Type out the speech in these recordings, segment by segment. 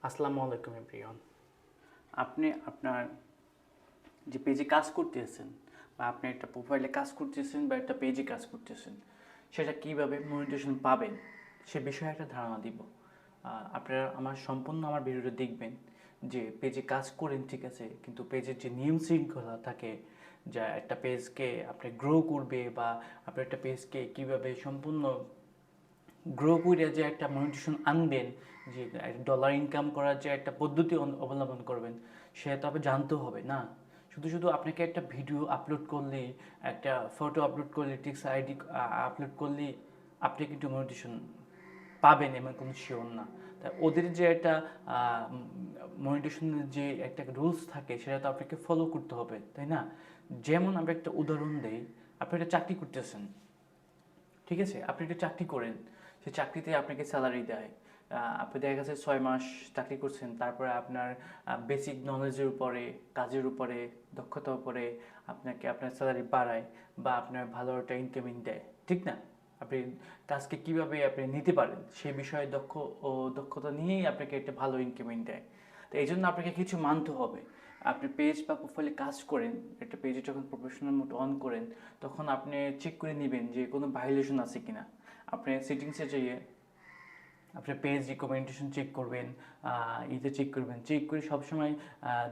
আসসালামু আলাইকুম এভরিওয়ান। আপনি আপনার যে পেজে কাজ করতেছেন বা আপনি একটা প্রোফাইলে কাজ করতেছেন বা একটা পেজে কাজ করতেছেন, সেটা কিভাবে মনিটাইজেশন পাবেন সে বিষয়ে একটা ধারণা দিব। আপনারা আমার ভিডিওটা দেখবেন যে পেজে কাজ করেন ঠিক আছে, কিন্তু পেজের যে নিয়ম শৃঙ্খলা থাকে, যা একটা পেজকে আপনি গ্রো করবে বা আপনি একটা পেজকে কিভাবে সম্পূর্ণ গ্রো করে যে একটা মনিটাইজেশন আনবেন, যে ডলার ইনকাম করার যে একটা পদ্ধতি অবলম্বন করবেন, সেটা তো আপনাকে জানতে হবে না। শুধু শুধু আপনাকে একটা ভিডিও আপলোড করলেই, একটা ফটো আপলোড করলে, টেক্সট আইডি আপলোড করলেই আপনি কিন্তু মনিটাইজেশন পাবেন এমন কোনো শিওর না। তাই ওদের যে একটা মনিটাইজেশনের যে একটা রুলস থাকে, সেটা তো আপনাকে ফলো করতে হবে, তাই না? যেমন আমি একটা উদাহরণ দেই। আপনি একটা চাকরি করতেছেন, ঠিক আছে? আপনি একটা চাকরি করেন, সেই চাকরিতে আপনাকে স্যালারি দেয়। আপনি দেখা গেছে 6 মাস চাকরি করছেন, তারপরে আপনার বেসিক নলেজের উপরে, কাজের উপরে, দক্ষতার উপরে আপনাকে আপনার স্যালারি বাড়ায় বা আপনার ভালো একটা ইনকামিং দেয়, ঠিক না? আপনি কাজকে কিভাবে আপনি নিতে পারেন সেই বিষয়ে দক্ষতা নিয়েই আপনাকে একটা ভালো ইনকামিং দেয়। তো এই জন্য আপনাকে কিছু মানতে হবে। আপনি পেজ বা প্রোফাইলে কাজ করেন, একটা পেজে যখন প্রফেশনাল মোড অন করেন, তখন আপনি চেক করে নেবেন যে কোনো ভায়োলেশন আছে কিনা। আপনি সেটিংসে যেয়ে আপনার পেজ রিকমেন্ডেশন চেক করবেন, চেক করবেন, চেক করে সবসময়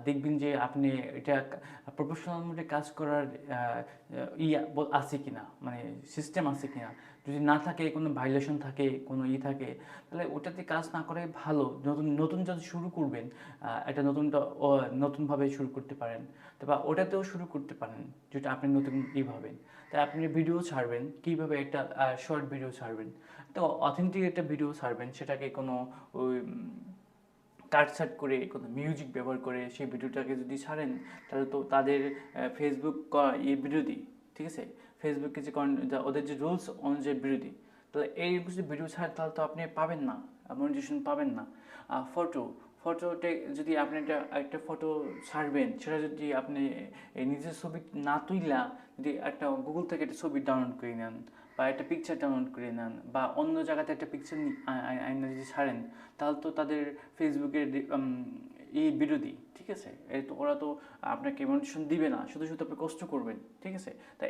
দেখবেন যে আপনি এটা প্রফেশনাল মোডে কাজ করার আছে কিনা, মানে সিস্টেম আছে কিনা। যদি না থাকে, কোনো ভাইলেশন থাকে, কোনো থাকে, তাহলে ওটাতে কাজ না করাই ভালো। নতুন নতুন যদি শুরু করবেন, একটা নতুনভাবে শুরু করতে পারেন, বা ওটাতেও শুরু করতে পারেন যেটা আপনি নতুন ভাবেন। তাই আপনি ভিডিও ছাড়বেন, কীভাবে একটা শর্ট ভিডিও ছাড়বেন, তো অথেন্টিক একটা ভিডিও ছাড়বেন, সেটাকে কোনো ওই কাটছাট করে, কোনো মিউজিক ব্যবহার করে সেই ভিডিওটাকে যদি ছাড়েন, তাহলে তো তাদের ফেসবুক বিরোধী, ঠিক আছে? ফেসবুকে যে ওদের যে রুলস অনুযায়ী বিরোধী। তাহলে এই যদি ভিডিও ছাড়েন, তাহলে তো আপনি পাবেন না, মনিটাইজেশন পাবেন না। ফটো ফটোতে যদি আপনি একটা ফটো ছাড়বেন, সেটা যদি আপনি এই নিজের ছবি না তুইলা, যদি একটা গুগল থেকে একটা ছবি ডাউনলোড করে নেন বা একটা পিকচার ডাউনলোড করে নেন বা অন্য জায়গাতে একটা পিকচার আইনা যদি ছাড়েন, তাহলে তো তাদের ফেসবুকের বিরোধী, ঠিক আছে? এই তো ওরা তো আপনাকে মনিটাইজেশন দিবে না, শুধু শুধু আপনি কষ্ট করবেন, ঠিক আছে? তাই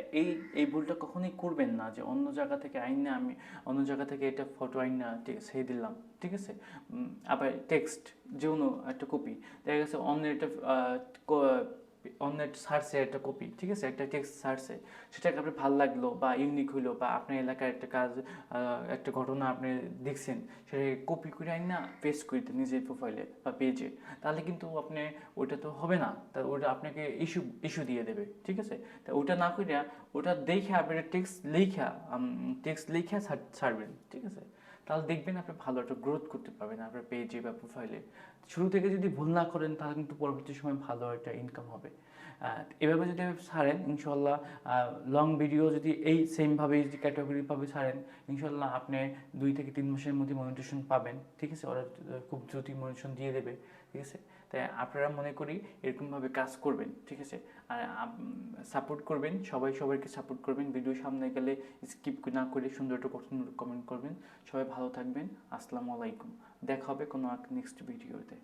এই ভুলটা কখনোই করবেন না যে অন্য জায়গা থেকে আইনা, আমি অন্য জায়গা থেকে এটা ফটো আইনা সেই দিলাম, ঠিক আছে? আবার টেক্সট যে কোনো একটা কপি, দেখা গেছে অন্য একটা সার্চে একটা কপি, ঠিক আছে, একটা টেক্সট সার্চে, সেটাকে আপনার ভালো লাগলো বা ইউনিক হইলো, বা আপনার এলাকার একটা কাজ, একটা ঘটনা আপনি দেখছেন, সেটাকে কপি করে আইন না পেস্ট করে দেন নিজের প্রোফাইলে বা পেজে, তাহলে কিন্তু আপনি ওটা তো হবে না। তা ওটা আপনাকে ইস্যু দিয়ে দেবে, ঠিক আছে? তা ওটা না করে ওটা দেখে আপনি টেক্সট লেখা ছাড়বেন, ঠিক আছে? তাহলে দেখবেন আপনি ভালো একটা গ্রোথ করতে পারবেন আপনার পেজে বা প্রোফাইলে। শুরু থেকে যদি ভুল না করেন, তাহলে কিন্তু পরবর্তী সময় ভালো একটা ইনকাম হবে। এভাবে যদি ছাড়েন, ইনশাল্লাহ লং ভিডিও যদি এই সেমভাবে যদি ক্যাটাগরিভাবে ছাড়েন, ইনশাল্লাহ আপনি 2 থেকে 3 মাসের মধ্যে মনিটেশন পাবেন, ঠিক আছে? ওরা খুব দ্রুত মনিটেশন দিয়ে দেবে, ঠিক আছে? তাই আপনারা মনে করি এরকমভাবে কাজ করবেন, ঠিক আছে? আর সাপোর্ট করবেন, সবাই সবাইকে সাপোর্ট করবেন। ভিডিও সামনে গেলে স্কিপ না করে সুন্দর একটা কমেন্ট করবেন। সবাই ভালো থাকবেন। আসসালামু আলাইকুম। দেখা হবে কোনো নেক্সট ভিডিওতে।